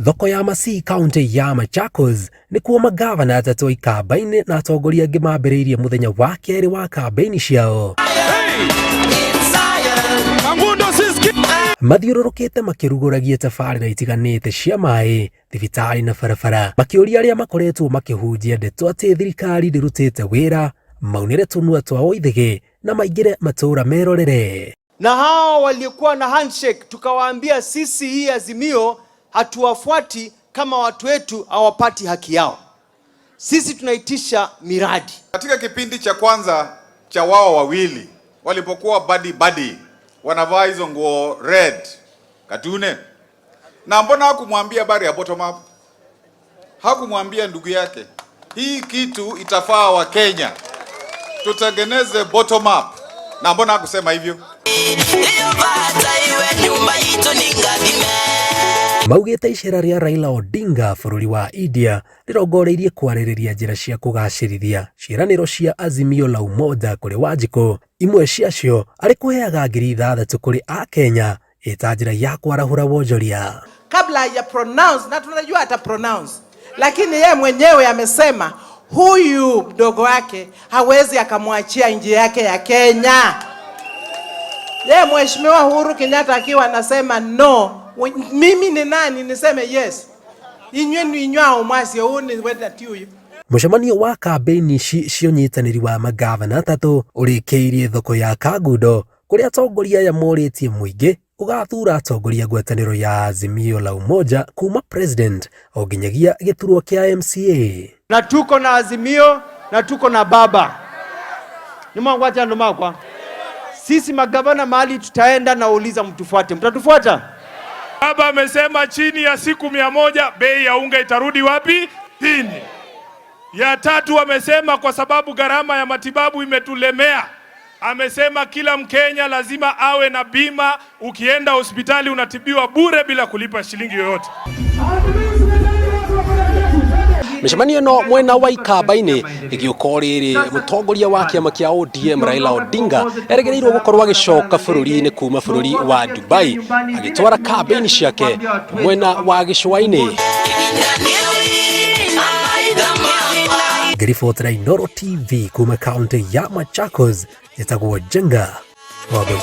Thoko ya Masii kaunti ya Machakos nikuo Mangabana atatu ikamba-inĩ na atongoria angĩ mambĩrĩirie mũthenya wa kerĩ wa kamba-inĩ ciao. Mathiũrũrũkĩte makĩrugũragia tabarĩra itiganĩte cia maĩ, thibitarĩ na barabara, makĩũria arĩa makoretwo makĩhunjia ndeto atĩ thirikari ndĩrutĩte wĩra, maunĩre tũnua twao ithĩgĩ na maingĩre matũũra merorere. Na hao walikuwa na handshake tukawaambia sisi hii Azimio hatuwafuati kama watu wetu hawapati haki yao. Sisi tunaitisha miradi. Katika kipindi cha kwanza cha wao wawili walipokuwa buddy wanavaa hizo nguo red katune, na mbona hakumwambia habari ya bottom up? Hakumwambia ndugu yake hii kitu itafaa wa Kenya, tutengeneze bottom up, na mbona hakusema hivyo? Maugĩte icera rĩa Raila Odinga bũrũri wa India rĩrongoreirie kwarĩrĩria njĩra cia kũgacĩrithia ciĩranĩro cia Azimio La Umoja kũrĩ Wanjikũ, imwe ciacio arĩ kũheaga ngiri 6 kũrĩ a Kenya ĩta njĩra ya kwarahũra wonjoria. Kabla ya pronounce, na tunajua ata pronounce, lakini yeye mwenyewe amesema huyu mdogo wake hawezi akamwachia nchi yake ya Kenya. Yeye Mheshimiwa Uhuru Kenyatta akiwa anasema no, mimi ni nani niseme yes? Inywao mwasi huni wenda tiuyu. Mũcemanio wa kamba-inĩ cia ũnyitanĩri wa Mangabana atatũ ũrĩkĩirie thoko ya Kangundo kũrĩa atongoria aya morĩtie mũingĩ ũgathura atongoria ngwatanĩro ya Azimio La Umoja kuma president o nginyagia gĩturwa kĩa MCA. Na tuko na Azimio na tuko na baba. Nimangwacha ndo makwa. Sisi magavana mahali tutaenda na uliza mtufuate. Mtatufuata? Baba amesema chini ya siku 100 bei ya unga itarudi wapi? Chini. Ya tatu amesema kwa sababu gharama ya matibabu imetulemea, amesema kila Mkenya lazima awe na bima, ukienda hospitali unatibiwa bure bila kulipa shilingi yoyote. Mĩcemanio no mwena wa ikamba-inĩ ĩgĩũka rĩrĩ mũtongoria wa kĩama kĩa ODM Raila Odinga erĩgĩrĩirwo gũkorwo agĩcoka bũrũri-inĩ kuma bũrũri wa Dubai agĩtwara kamba-inĩ ciake mwena wa gĩcũa-inĩ. Ngĩribotera Inooro TV kuma kaunti ya Machakos, njĩtagwo Jenga Wambui.